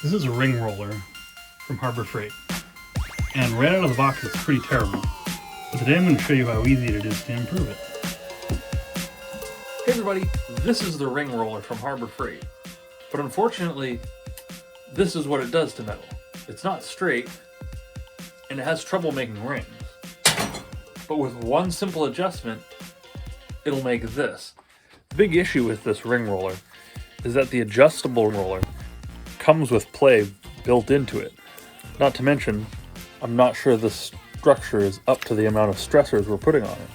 This is a ring roller from Harbor Freight, and right out of the box it's pretty terrible. But today I'm going to show you how easy it is to improve it. Hey everybody, this is the ring roller from Harbor Freight. But unfortunately, this is what it does to metal. It's not straight, and it has trouble making rings. But with one simple adjustment, it'll make this. The big issue with this ring roller is that the adjustable roller comes with play built into it. Not to mention, I'm not sure the structure is up to the amount of stressors we're putting on it.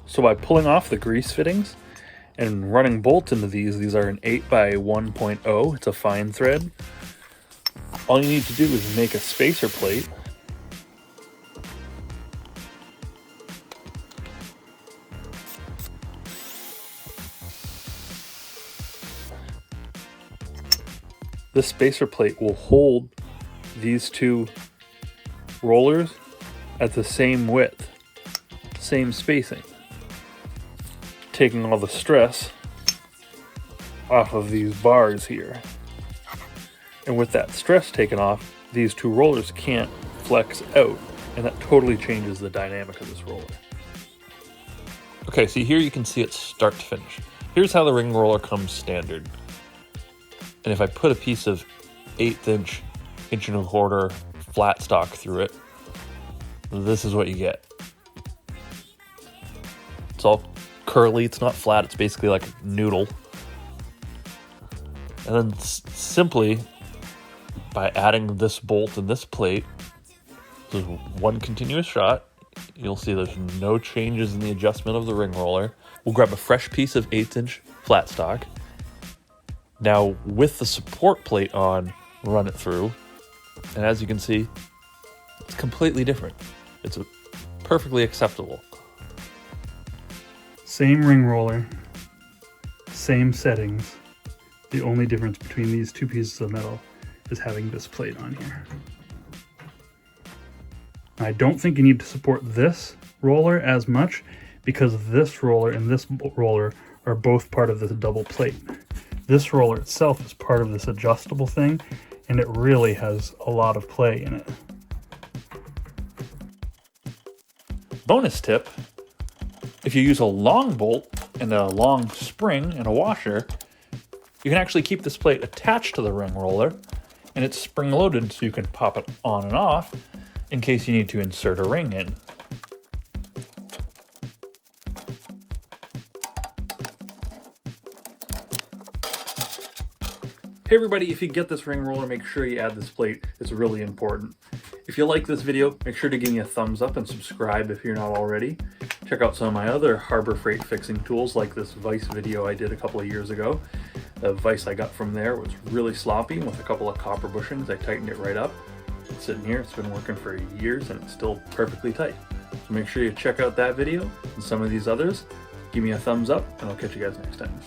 So by pulling off the grease fittings and running bolts into these are an 8x1.0, it's a fine thread. All you need to do is make a spacer plate. This spacer plate will hold these two rollers at the same width, same spacing, taking all the stress off of these bars here. And with that stress taken off, these two rollers can't flex out, and that totally changes the dynamic of this roller. Okay, so here you can see it start to finish. Here's how the ring roller comes standard. And if I put a piece of 1/8" inch and a quarter flat stock through it, this is what you get. It's all curly, it's not flat, it's basically like a noodle. And then simply by adding this bolt and this plate, there's one continuous shot. You'll see there's no changes in the adjustment of the ring roller. We'll grab a fresh piece of 1/8" flat stock. Now with the support plate on, run it through, and as you can see, it's completely different. It's perfectly acceptable. Same ring roller, same settings. The only difference between these two pieces of metal is having this plate on here. I don't think you need to support this roller as much because this roller and this roller are both part of this double plate. This roller itself is part of this adjustable thing, and it really has a lot of play in it. Bonus tip, if you use a long bolt and a long spring and a washer, you can actually keep this plate attached to the ring roller, and it's spring loaded so you can pop it on and off in case you need to insert a ring in. Hey everybody, if you get this ring roller, make sure you add this plate. It's really important. If you like this video, make sure to give me a thumbs up and subscribe if you're not already. Check out some of my other Harbor Freight fixing tools like this vise video I did a couple of years ago. The vise I got from there was really sloppy, and with a couple of copper bushings I tightened it right up. It's sitting here, it's been working for years and it's still perfectly tight. So make sure you check out that video and some of these others. Give me a thumbs up and I'll catch you guys next time.